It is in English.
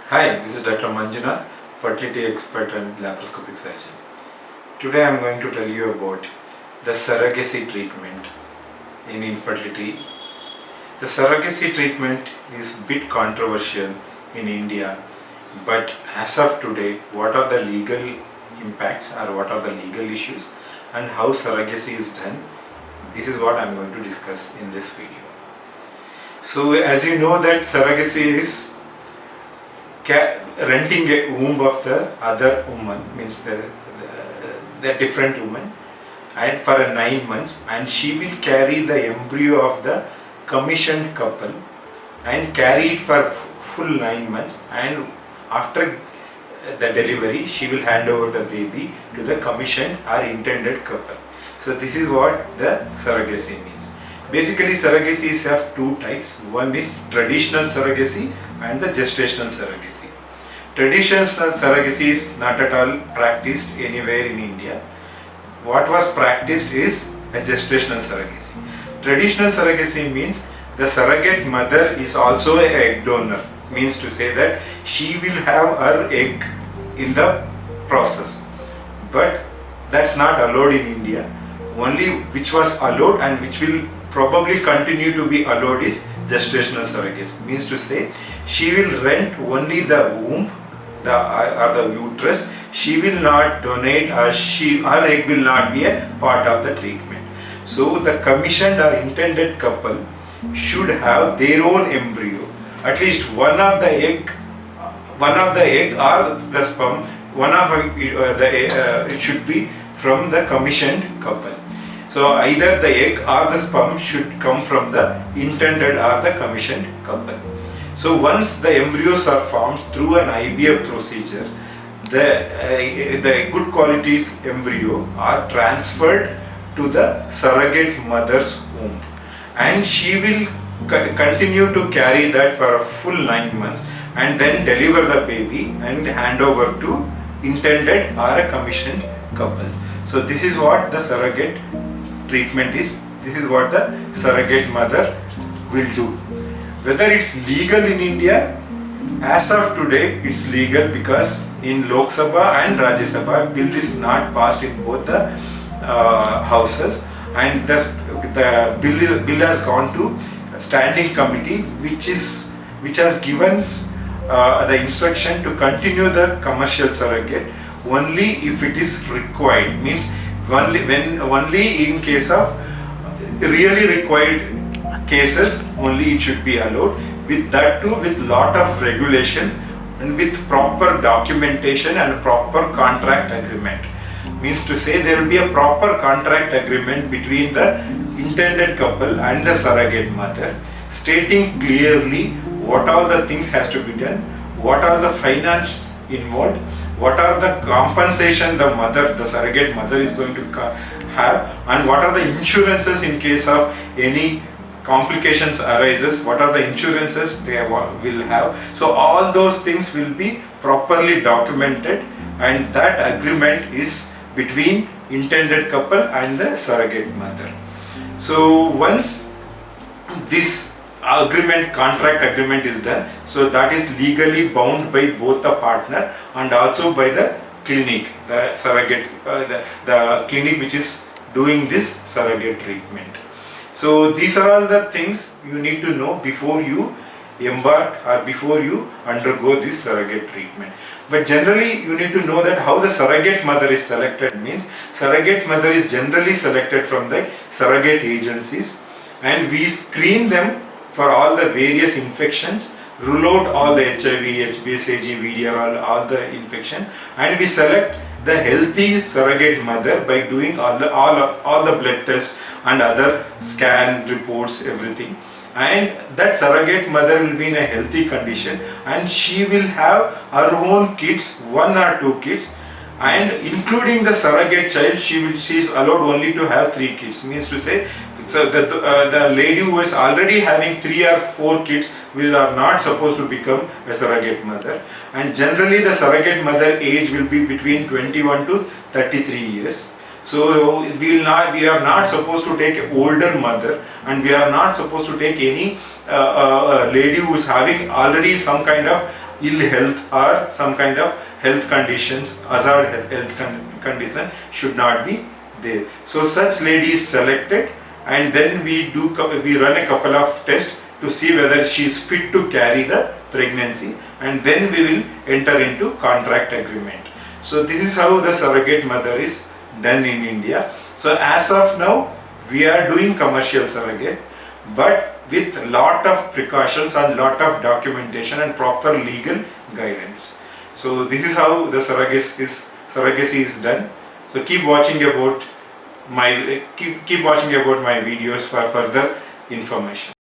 Hi, this is Dr. Manjunath, fertility expert and laparoscopic surgeon. Today I am going to tell you about the surrogacy treatment in infertility. The surrogacy treatment is a bit controversial in India, but as of today, what are the legal impacts or what are the legal issues and how surrogacy is done? This is what I am going to discuss in this video. So as you know that surrogacy is renting a womb of the other woman, means the different woman, and for 9 months, and she will carry the embryo of the commissioned couple and carry it for full 9 months, and after the delivery she will hand over the baby to the commissioned or intended couple. So this is what the surrogacy means. Basically, surrogacies have two types. One is traditional surrogacy and the gestational surrogacy. Traditional surrogacy is not at all practiced anywhere in India. What was practiced is a gestational surrogacy. Traditional surrogacy means the surrogate mother is also an egg donor. Means to say that she will have her egg in the process. But that's not allowed in India. Only which was allowed and which will probably continue to be allowed is gestational surrogacy. Means to say she will rent only the womb or the uterus. She will not donate, or her egg will not be a part of the treatment. So the commissioned or intended couple should have their own embryo, at least one of the egg or the sperm, it should be from the commissioned couple. So either the egg or the sperm should come from the intended or the commissioned couple. So once the embryos are formed through an IVF procedure, the good qualities embryo are transferred to the surrogate mother's womb, and she will continue to carry that for a full 9 months and then deliver the baby and hand over to intended or a commissioned couple. So this is what the surrogate treatment is. This is what the surrogate mother will do. Whether it's legal in India, as of today it's legal because in Lok Sabha and Rajya Sabha bill is not passed in both the houses, and the bill has gone to a standing committee which has given the instruction to continue the commercial surrogate only if it is required. Means only in case of really required cases only it should be allowed, with that too with lot of regulations and with proper documentation and proper contract agreement. Means to say there will be a proper contract agreement between the intended couple and the surrogate mother, stating clearly what all the things has to be done, what are the finance involved, what are the compensation the surrogate mother is going to have, and what are the insurances in case of any complications arises, what are the insurances they will have. So all those things will be properly documented, and that agreement is between intended couple and the surrogate mother. So once this contract agreement is done, so that is legally bound by both the partner and also by the clinic, the surrogate, the clinic which is doing this surrogate treatment. So these are all the things you need to know before you embark or before you undergo this surrogate treatment. But generally you need to know that how the surrogate mother is selected. Means surrogate mother is generally selected from the surrogate agencies, and we screen them for all the various infections, rule out all the HIV, HBsAg, VDR, all the infection, and we select the healthy surrogate mother by doing all the blood tests and other scan reports, everything. And that surrogate mother will be in a healthy condition, and she will have her own kids, 1 or 2 kids, and including the surrogate child, she is allowed only to have 3 kids. Means to say, so the lady who is already having 3 or 4 kids are not supposed to become a surrogate mother, and generally the surrogate mother age will be between 21 to 33 years. So we are not supposed to take an older mother, and we are not supposed to take any lady who is having already some kind of ill health or some kind of health conditions, hazard health condition should not be there. So such lady is selected, and then we run a couple of tests to see whether she is fit to carry the pregnancy, and then we will enter into contract agreement. So this is how the surrogate mother is done in India. So as of now, we are doing commercial surrogate, but with lot of precautions and lot of documentation and proper legal guidance. So this is how the surrogacy is done. So keep watching about my videos for further information.